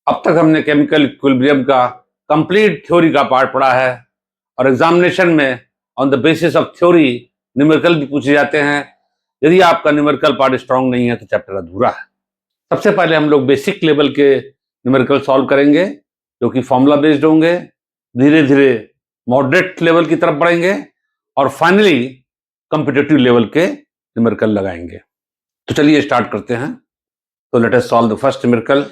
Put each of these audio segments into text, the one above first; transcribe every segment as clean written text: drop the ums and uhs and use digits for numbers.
अब तक हमने केमिकल इक्विलिब्रियम का कंप्लीट थ्योरी का पार्ट पढ़ा है और एग्जामिनेशन में on the basis of theory numerical भी पूछे जाते हैं। यदि आपका न्यूमेरिकल पार्ट स्ट्रांग नहीं है तो चैप्टर अधूरा है। सबसे पहले हम लोग बेसिक लेवल के न्यूमेरिकल सॉल्व करेंगे जो कि फॉर्मूला बेस्ड होंगे, धीरे धीरे मॉडरेट लेवल की तरफ बढ़ेंगे और फाइनली कॉम्पिटिटिव लेवल के न्यूमेरिकल लगाएंगे। तो चलिए स्टार्ट करते हैं। तो let us solve the first numerical.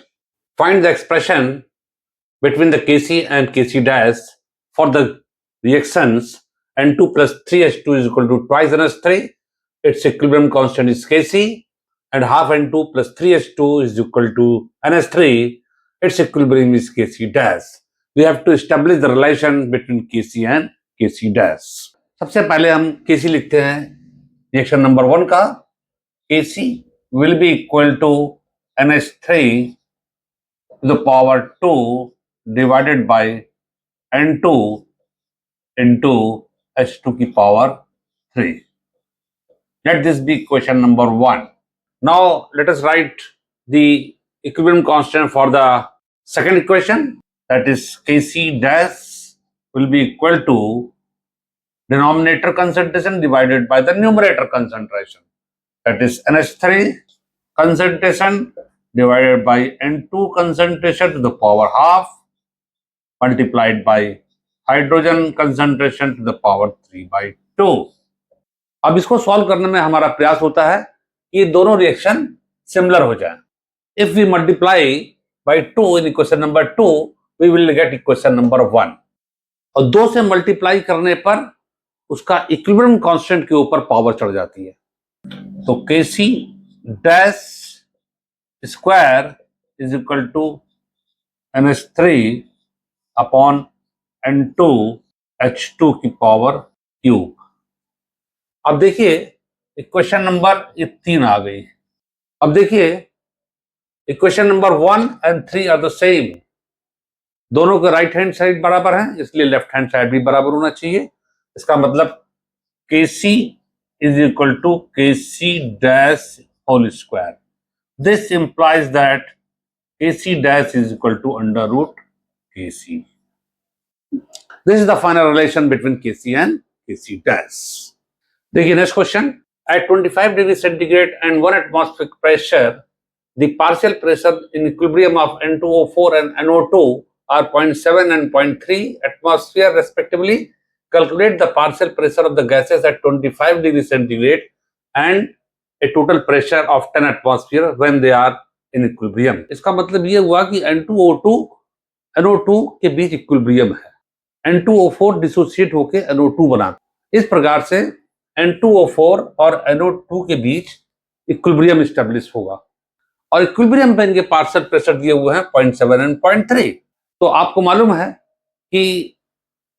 Find the expression between the Kc and Kc dash for the reactions N2 plus 3H2 is equal to twice NH3. Its equilibrium constant is Kc and half N2 plus 3H2 is equal to NH3. Its equilibrium is Kc dash. We have to establish the relation between Kc and Kc dash. सबसे पहले हम Kc लिखते हैं reaction number 1 का। Kc will be equal to NH3 to the power 2 divided by N2 into H2 की power 3. Let this be equation number 1. Now let us write the equilibrium constant for the second equation, that is Kc dash will be equal to denominator concentration divided by the numerator concentration, that is NH3 concentration divided by N2 concentration to the power half multiplied by hydrogen concentration to the power 3/2. अब इसको solve करने में हमारा प्रयास होता है कि ये दोनों रिएक्शन सिमिलर हो जाए। If we multiply by 2 in equation number 2 we will get equation number 1 और 2 से मल्टीप्लाई करने पर उसका इक्विलिब्रियम कांस्टेंट के ऊपर पावर चढ़ जाती है। तो Kc dash square is equal to NH3 upon N2 H2 की पावर क्यूब। अब देखिए इक्वेशन नंबर 3 आ गई। अब देखिए equation number 1 and 3 are the same, दोनों के राइट हैंड साइड बराबर हैं, इसलिए लेफ्ट हैंड साइड भी बराबर होना चाहिए। इसका मतलब Kc is equal to Kc dash whole square. This implies that Kc dash is equal to under root Kc. This is the final relation between Kc and Kc dash. देखिए next question. At 25 degree centigrade and 1 atmospheric pressure, the partial pressure in equilibrium of N2O4 and NO2 are 0.7 and 0.3 atmosphere respectively. Calculate the partial pressure of the gases at 25 degree centigrade and a total pressure of 10 atmosphere when they are in equilibrium. इसका मतलब ये हुआ कि N2O2 NO2 के बीच equilibrium है, N2O4 dissociate होकर NO2 बना। इस प्रकार से N2O4 और NO2 के बीच इक्विलिब्रियम एस्टेब्लिश होगा और इक्विलिब्रियम पे इनके पार्शियल प्रेशर दिए हुए हैं 0.7 एंड 0.3। तो आपको मालूम है कि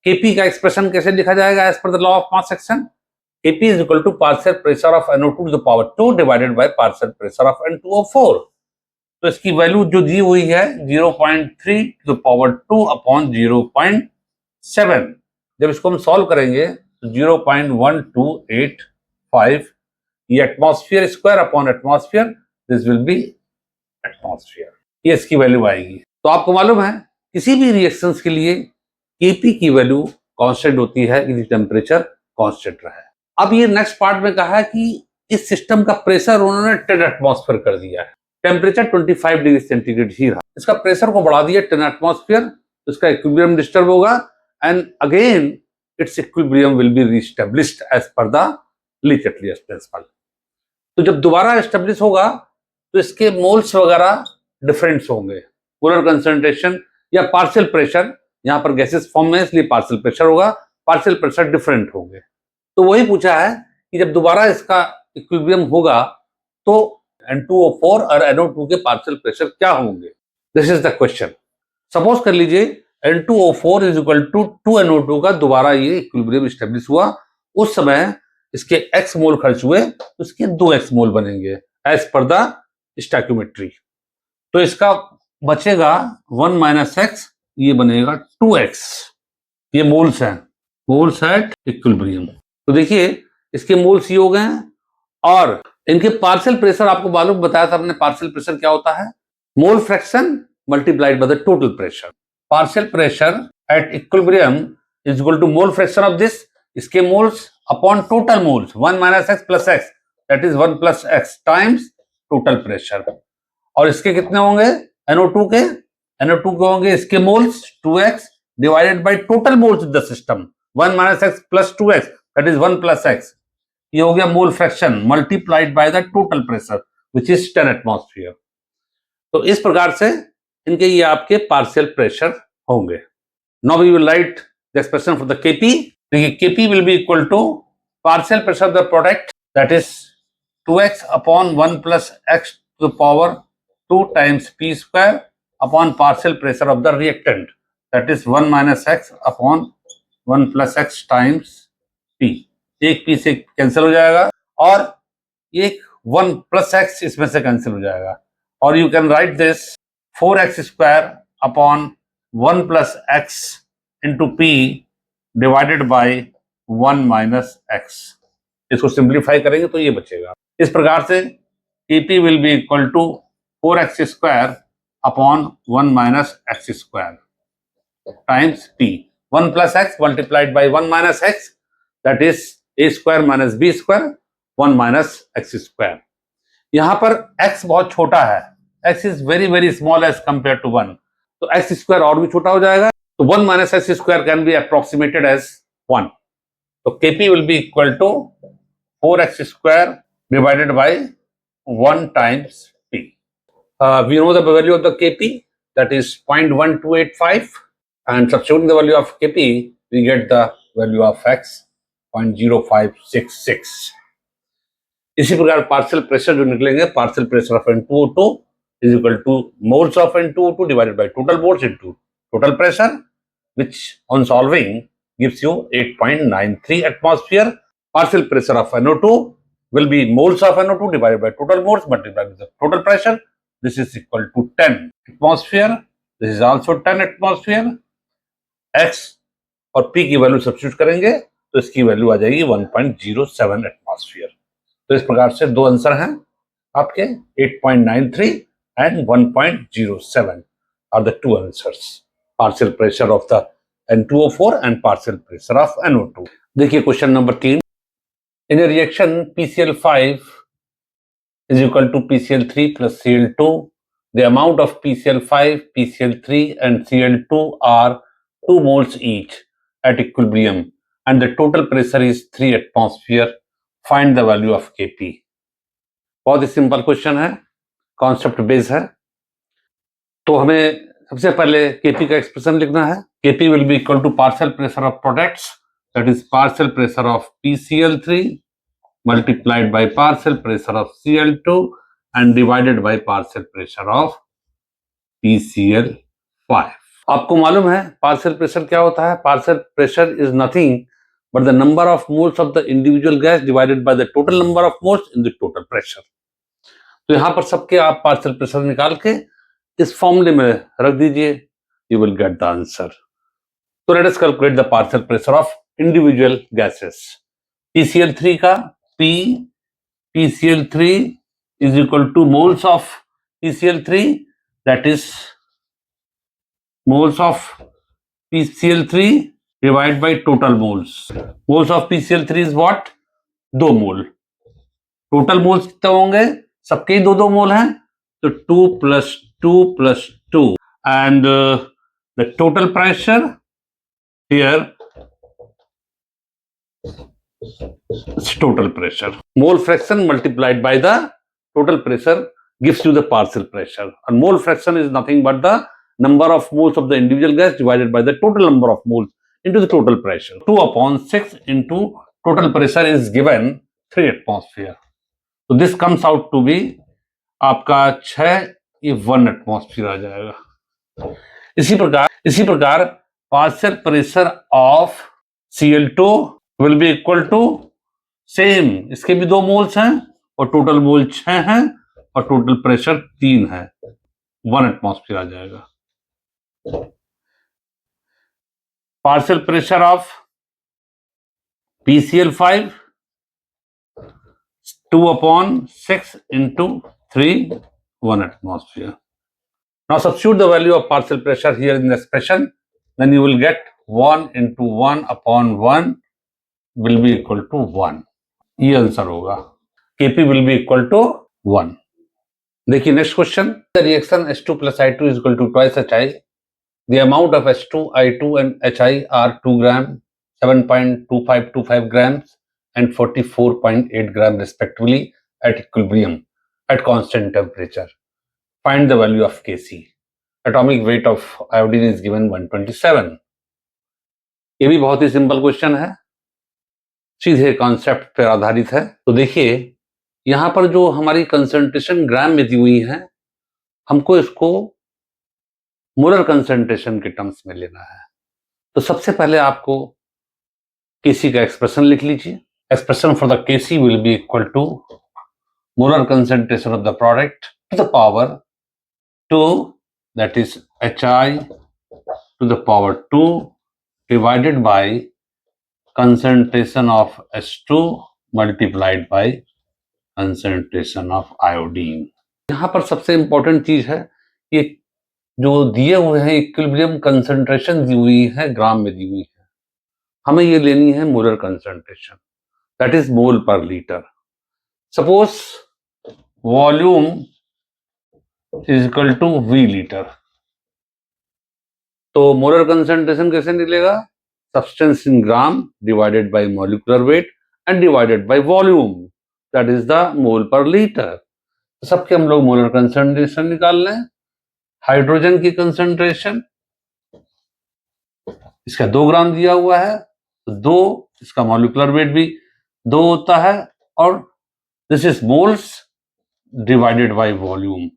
Kp का एक्सप्रेशन कैसे लिखा जाएगा as per the law of mass action. Kp is equal to partial pressure of NO2 to the power 2 divided by partial pressure of N2O4। तो इसकी वैल्यू जो दी हुई है 0.3 टू द पावर 2 अपॉन 0.7। जब इसको हम सॉल्व करेंगे तो 0.1285 ये atmosphere square upon atmosphere, this will be atmosphere, ये इसकी वैल्यू आएगी। तो आपको मालूम है किसी भी रिएक्शंस के लिए Kp की वैल्यू कांस्टेंट होती है यदि टेम्परेचर कांस्टेंट रहे। अब ये नेक्स्ट पार्ट में कहा है कि इस सिस्टम का प्रेशर उन्होंने 10 एटमॉस्फेयर कर दिया है, टेम्परेचर 25 डिग्री सेंटीग्रेड ही रहा, इसका प्रेशर को बढ़ा दिया 10 एटमॉस्फेयर, तो इसका इक्विलिब्रियम डिस्टर्ब होगा and again its equilibrium will be reestablished as per the Le Chatelier's principle. तो जब दोबारा एस्टेब्लिश होगा तो इसके मोल्स वगैरह डिफरेंट होंगे, मोलर कंसंट्रेशन या पार्शियल प्रेशर, यहाँ पर गैसेस फॉर्म में इसलिए पार्शियल प्रेशर होगा, पार्शियल प्रेशर डिफरेंट होंगे। तो वही पूछा है कि जब दोबारा इसका इक्विलिब्रियम होगा तो N2O4 और NO2 के पार्शियल प्रेशर क्या होंगे, this is the question. Suppose कर लीजिए N2O4 is equal to 2NO2 का दोबारा ये इक्विलिब्रियम एस्टेब्लिश हुआ, उस समय इसके x मोल खर्च हुए तो इसके 2x मोल बनेंगे एज पर द स्टोइकियोमेट्री। तो इसका बचेगा 1 माइनस x, ये बनेगा 2x, ये मोल्स हैं, मोल्स एट इक्विलिब्रियम। तो देखिए इसके मोल्स ये हो गए हैं और इनके पार्शियल प्रेशर आपको मालूम बताया था हमने, पार्शियल प्रेशर क्या होता है, mole fraction multiplied by the total pressure. Partial pressure at equilibrium is equal to mole fraction of this, इसके moles upon total moles, 1 minus x plus x, that is 1 plus x times total pressure. और इसके कितने होंगे NO2 के होंगे इसके moles 2x divided by total moles in the system, 1 minus x plus 2x, that is 1 plus x. ये हो गया mole fraction multiplied by the total pressure which is 10 atmosphere. तो इस प्रकार से इनके ये आपके पार्शियल प्रेशर होंगे. Now we will write the expression for the KP. देखिए KP will be equal to partial pressure of the product, that is 2x upon 1 plus x to the power 2 times p square upon partial pressure of the reactant, that is 1 minus x upon 1 plus x times p. एक p से cancel हो जाएगा और एक 1 plus x इसमें से cancel हो जाएगा. और you can write this 4x square upon 1 plus x into p divided by 1 minus x. इसको सिंप्लीफाई करेंगे तो ये बचेगा. इस प्रकार से Kp will be equal to 4x square upon 1 minus x square times p. 1 plus x multiplied by 1 minus x, that is a square minus b square 1 minus x square. यहां पर x बहुत छोटा है, x is very very small as compare to 1, तो x square और भी छोटा हो जाएगा. तो 1 minus x square can be approximated as 1. तो Kp will be equal to 4x square divided by 1 times p. We know the value of the Kp, that is 0.1285, and substituting the value of Kp we get the value of x 0.0566. इसी प्रकार partial pressure जो निकलेंगे, partial pressure of N2O2 is equal two moles of N2O2 divided by total moles into total pressure, which on solving gives you 8.93 atmosphere. Partial pressure of NO2 will be moles of NO2 divided by total moles multiplied with the total pressure. This is equal to 10 atmosphere. This is also 10 atmosphere. X और P की value substitute करेंगे तो इसकी value आ जाएगी 1.07 atmosphere. तो इस प्रकार से दो आंसर हैं आपके, 8.93 and 1.07 are the two answers. Partial pressure of the N2O4 and partial pressure of NO2. देखिए question number 3. In a reaction, PCl5 is equal to PCl3 plus Cl2. The amount of PCl5, PCl3 and Cl2 are 2 moles each at equilibrium and the total pressure is 3 atmosphere. Find the value of Kp. बहुत ही simple question है, concept based है. तो हमें सबसे पहले Kp का expression लिखना है. Kp will be equal to partial pressure of products, that is partial pressure of PCl3 multiplied by partial pressure of Cl2 and divided by partial pressure of PCl5. आपको मालूम है पार्शियल प्रेशर क्या होता है? Partial pressure is nothing but the number of moles of the individual gas divided by the total number of moles in the total pressure. तो यहां पर सबके आप पार्शियल प्रेशर निकाल के इस फॉर्मूले में रख दीजिए, you will get the answer. तो let us calculate the partial pressure of individual gases. PCl3 का PCl3 is equal to moles of PCl3, that is moles of PCl3 divided by total moles. Moles of PCl3 is what? 2 mole. Total moles कितने होंगे? सबके ही 2 मोल हैं, तो 2 plus 2 plus 2 and the total pressure here is total pressure. Mole fraction multiplied by the total pressure gives you the partial pressure, and mole fraction is nothing but the number of moles of the individual gas divided by the total number of moles into the total pressure. 2/6 into total pressure is given 3 atmosphere. So this comes out to be आपका 6, ये 1 atmosphere आ जाएगा. इसी प्रकार partial pressure of Cl2 will be equal to same, इसके भी 2 moles हैं और total mole 6 हैं और टोटल प्रेशर 3 है, 1 एटमॉस्फेयर आ जाएगा. Partial pressure of PCl5 2/6 into 3, 1 atmosphere. Now substitute the value of partial pressure here in the expression, then you will get 1 into 1 upon 1 will be equal to 1. ये answer होगा. Kp will be equal to 1. देखिए next question. The reaction H2 plus I2 is equal to twice HI. The amount of H2, I2 and HI are 2 gram, 7.2525 grams and 44.8 gram respectively at equilibrium at constant temperature. Find the value of Kc. Atomic weight of iodine is given 127. ये भी बहुत ही simple question है, सीधे concept पर आधारित है. तो देखिए यहां पर जो हमारी कंसंट्रेशन ग्राम में दी हुई है, हमको इसको मोलर कंसंट्रेशन के टर्म्स में लेना है. तो सबसे पहले आपको केसी का एक्सप्रेशन लिख लीजिए. Expression for the Kc will be equal to molar concentration of the product to the power 2, that is HI to the power 2 divided by concentration of H2 multiplied by concentration of iodine. यहाँ पर सबसे important चीज है, ये जो दिए हुए हैं इक्विलिब्रियम कंसंट्रेशन दी हुई है, ग्राम में दी हुई है, हमें ये लेनी है molar concentration, that is mole per litre. Suppose volume is equal to V litre, तो मोलर कंसंट्रेशन कैसे निकलेगा? Substance in gram divided by molecular weight and divided by volume, that is the mole per litre. तो सबके हम लोग molar concentration निकाल लें. Hydrogen की कंसंट्रेशन, इसका 2 ग्राम दिया हुआ है, तो 2, इसका मॉलिक्यूलर वेट भी 2 होता है, और this is moles divided by volume,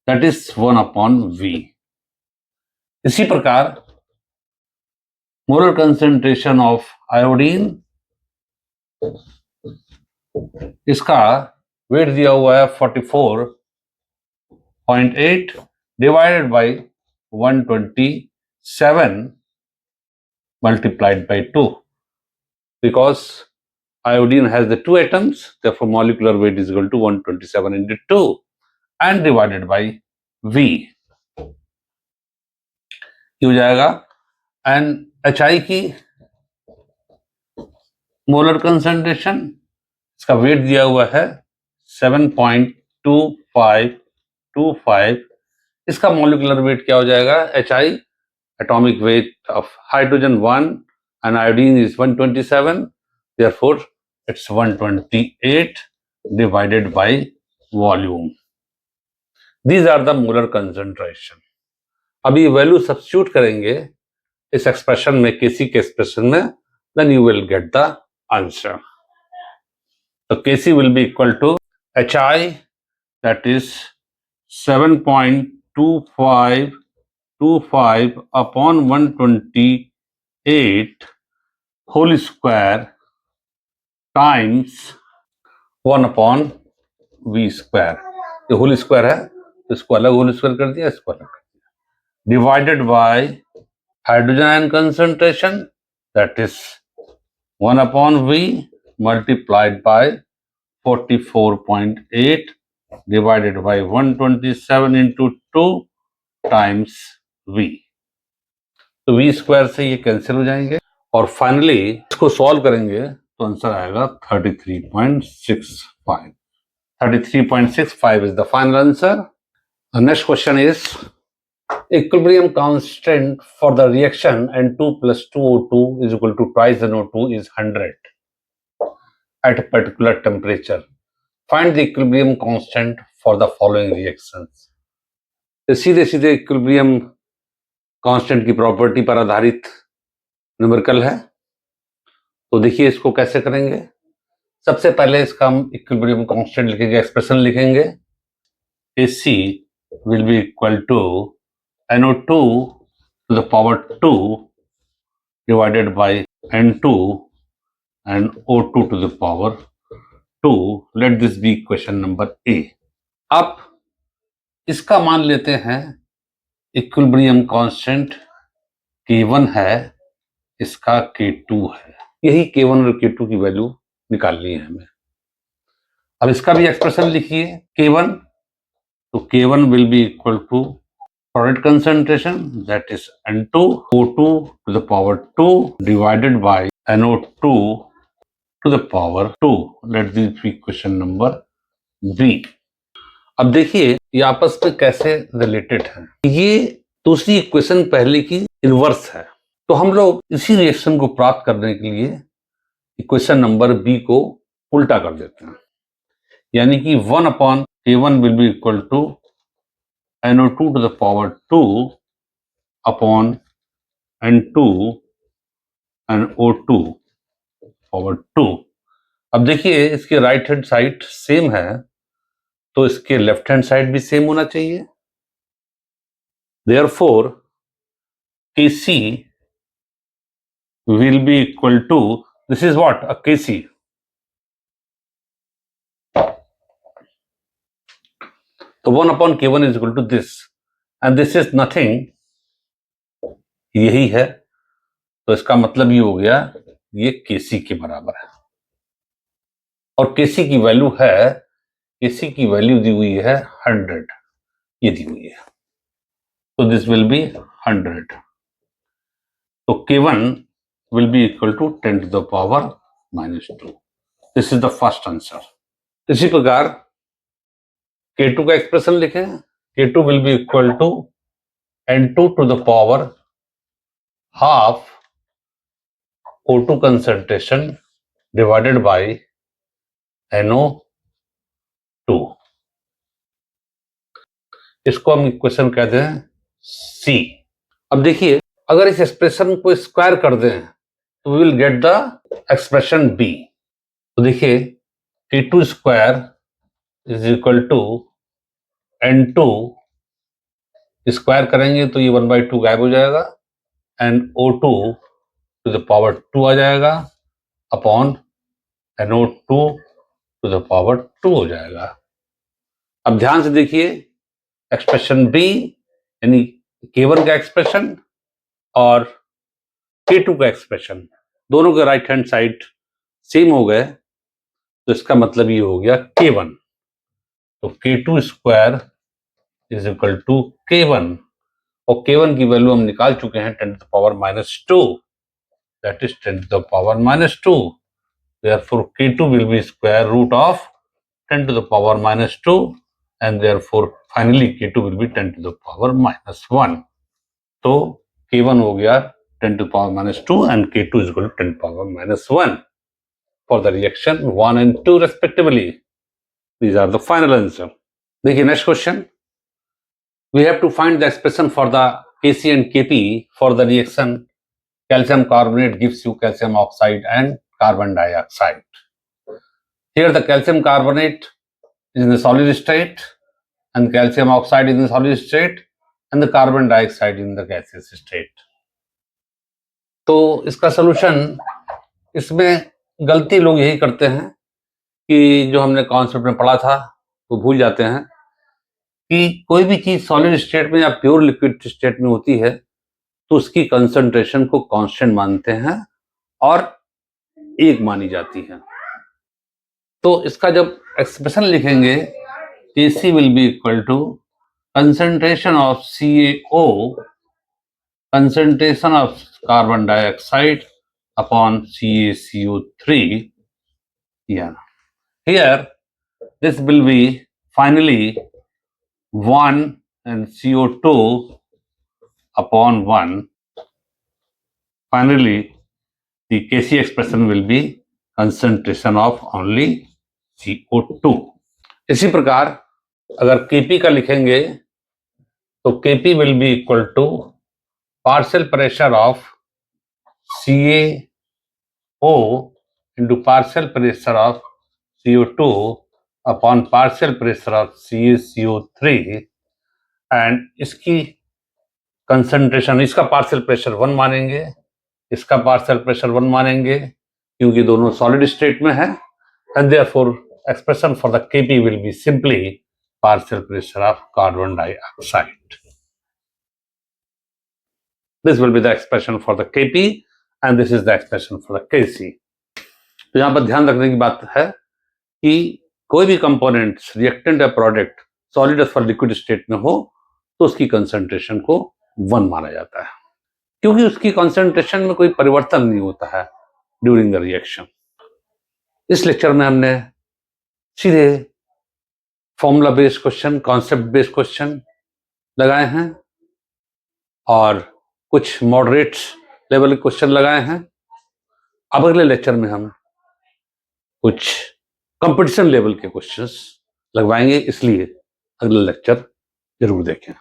that is 1 upon V. इसी प्रकार मोलर कंसंट्रेशन ऑफ आयोडीन, इसका वेट दिया हुआ है 44.8 divided by 127 multiplied by 2, because iodine has the 2 atoms, therefore molecular weight is equal to 127 into 2 and divided by V. ये हो जाएगा. And HI की मोलर कंसंट्रेशन, इसका वेट दिया हुआ है 7.2525, इसका मॉलिक्यूलर वेट क्या हो जाएगा? HI, atomic weight of hydrogen 1 and iodine is 127, therefore it's 128 divided by volume. These are the molar concentration. अभी वैल्यू सब्स्टिट्यूट करेंगे इस एक्सप्रेशन में, केसी के एक्सप्रेशन में, then you will get the answer. So Kc will be equal to HI, that is 7.2525 upon 128 whole square times 1 upon V square. ये whole square है, इसको अलग होल स्क्वायर कर दिया, इसको अलग कर दिया, divided by hydrogen ion concentration, that is 1 upon V multiplied by 44.8 divided by 127 into 2 times V. तो V स्क्वायर से ये कैंसिल हो जाएंगे, और फाइनली इसको सॉल्व करेंगे तो आंसर आएगा 33.65. 33.65 is the final answer. The next question is equilibrium constant for the reaction N2 plus 2O2 is equal to twice NO2 is 100 at a particular temperature. Find the equilibrium constant for the following reactions. तो सीधे सीधे equilibrium constant की property पर आधारित numerical है. तो देखिए इसको कैसे करेंगे. सबसे पहले इसका हम इक्विलिब्रियम कांस्टेंट लिखेंगे, एक्सप्रेशन लिखेंगे. AC will be equal to NO2 to the power 2 divided by N2 and O2 to the power 2. Let this be question number A. अब इसका मान लेते हैं इक्विलिब्रियम कांस्टेंट K1 है, इसका K2 है. यही K1 और K2 की वैल्यू निकालनी है हमें. अब इसका भी एक्सप्रेशन लिखिए. K1, तो K1 will be equal to product concentration, that is N2 O2 to the power 2 divided by NO2 to the power 2. Let this be question number B. अब देखिए ये आपस में कैसे रिलेटेड है। ये दूसरी इक्वेशन पहले की इनवर्स है, तो हम लोग इसी रिएक्शन को प्राप्त करने के लिए इक्वेशन नंबर बी को उल्टा कर देते हैं, यानी कि 1/K1 will be equal to NO2 to the power 2 upon N2 and O2 power 2. अब देखिए इसके राइट हैंड साइड सेम है, तो इसके लेफ्ट हैंड साइड भी सेम होना चाहिए। Therefore, Kc will be equal to, this is what, a Kc. तो 1/K1 is equal to this, and this is nothing, यही है, तो इसका मतलब ये हो गया ये Kc के बराबर है, और Kc की वैल्यू है, Kc की वैल्यू दी हुई है 100, ये दी हुई है, तो दिस विल बी 100, तो K1 will be equal to 10 to the power -2. This is the first answer. इसी प्रकार K2 का एक्सप्रेशन लिखें, K2 will be equal to N2 to the power half O2 concentration divided by NO2. इसको हम equation कहते हैं C. अब देखिए अगर इस एक्सप्रेशन को स्क्वायर कर दें तो we will get the expression B. तो देखिए K2 square is equal to N2, square करेंगे तो ये 1/2 गायब हो जाएगा, and O2 to the power 2 आ जाएगा upon NO2 to the power 2 हो जाएगा। अब ध्यान से देखिए एक्सप्रेशन B यानी K1 का एक्सप्रेशन और K2 का एक्सप्रेशन, दोनों के राइट हैंड साइड सेम हो गए, तो इसका मतलब ये हो गया K1, तो K2 square is equal to K1, और K1 की वैल्यू हम निकाल चुके हैं 10 to the power -2, that is 10 to the power -2. Therefore K2 will be square root of 10 to the power -2, and therefore finally K2 will be 10 to the power -1. तो K1 हो गया 10 to the power -2 and K2 is equal to 10 to the power -1 for the reaction 1 and 2 respectively. These are the final answer. देखिए next question. We have to find the expression for the Kc and Kp for the reaction calcium carbonate gives you calcium oxide and carbon dioxide. Here the calcium carbonate is in the solid state and calcium oxide is in the solid state and the carbon dioxide in the gaseous state. तो इसका solution, इसमें गलती लोग यही करते हैं कि जो हमने कॉन्सेप्ट में पढ़ा था वो भूल जाते हैं कि कोई भी चीज सॉलिड स्टेट में या प्योर लिक्विड स्टेट में होती है तो उसकी कंसंट्रेशन को कांस्टेंट मानते हैं और एक मानी जाती है। तो इसका जब एक्सप्रेशन लिखेंगे Kc will be equal to concentration of CaO, concentration of carbon dioxide upon CaCO3. Yeah. Here this will be finally 1 and CO2 upon 1. Finally the Kc expression will be concentration of only CO2. इसी प्रकार अगर Kp का लिखेंगे तो Kp will be equal to partial pressure of CaO into partial pressure of CO2 upon partial pressure of CaCO3, and इसकी concentration, इसका partial pressure 1 मानेंगे, इसका पार्शियल प्रेशर 1 मानेंगे क्योंकि दोनों सॉलिड स्टेट में है, and therefore expression for the Kp will be simply partial pressure of carbon dioxide. This will be the expression for the Kp and this is the expression for the Kc. तो यहाँ पर ध्यान रखने की बात है कि कोई भी कंपोनेंट, रिएक्टेंट या प्रोडक्ट सॉलिड अथवा लिक्विड स्टेट में हो तो उसकी कंसंट्रेशन को 1 माना जाता है, क्योंकि उसकी कंसंट्रेशन में कोई परिवर्तन नहीं होता है ड्यूरिंग द रिएक्शन। इस लेक्चर में हमने सीधे formula based question, concept based question लगाए हैं और कुछ मॉडरेट लेवल के क्वेश्चन लगाए हैं। अब अगले लेक्चर में हम कुछ कंपटीशन लेवल के क्वेश्चंस लगवाएंगे, इसलिए अगला लेक्चर जरूर देखें।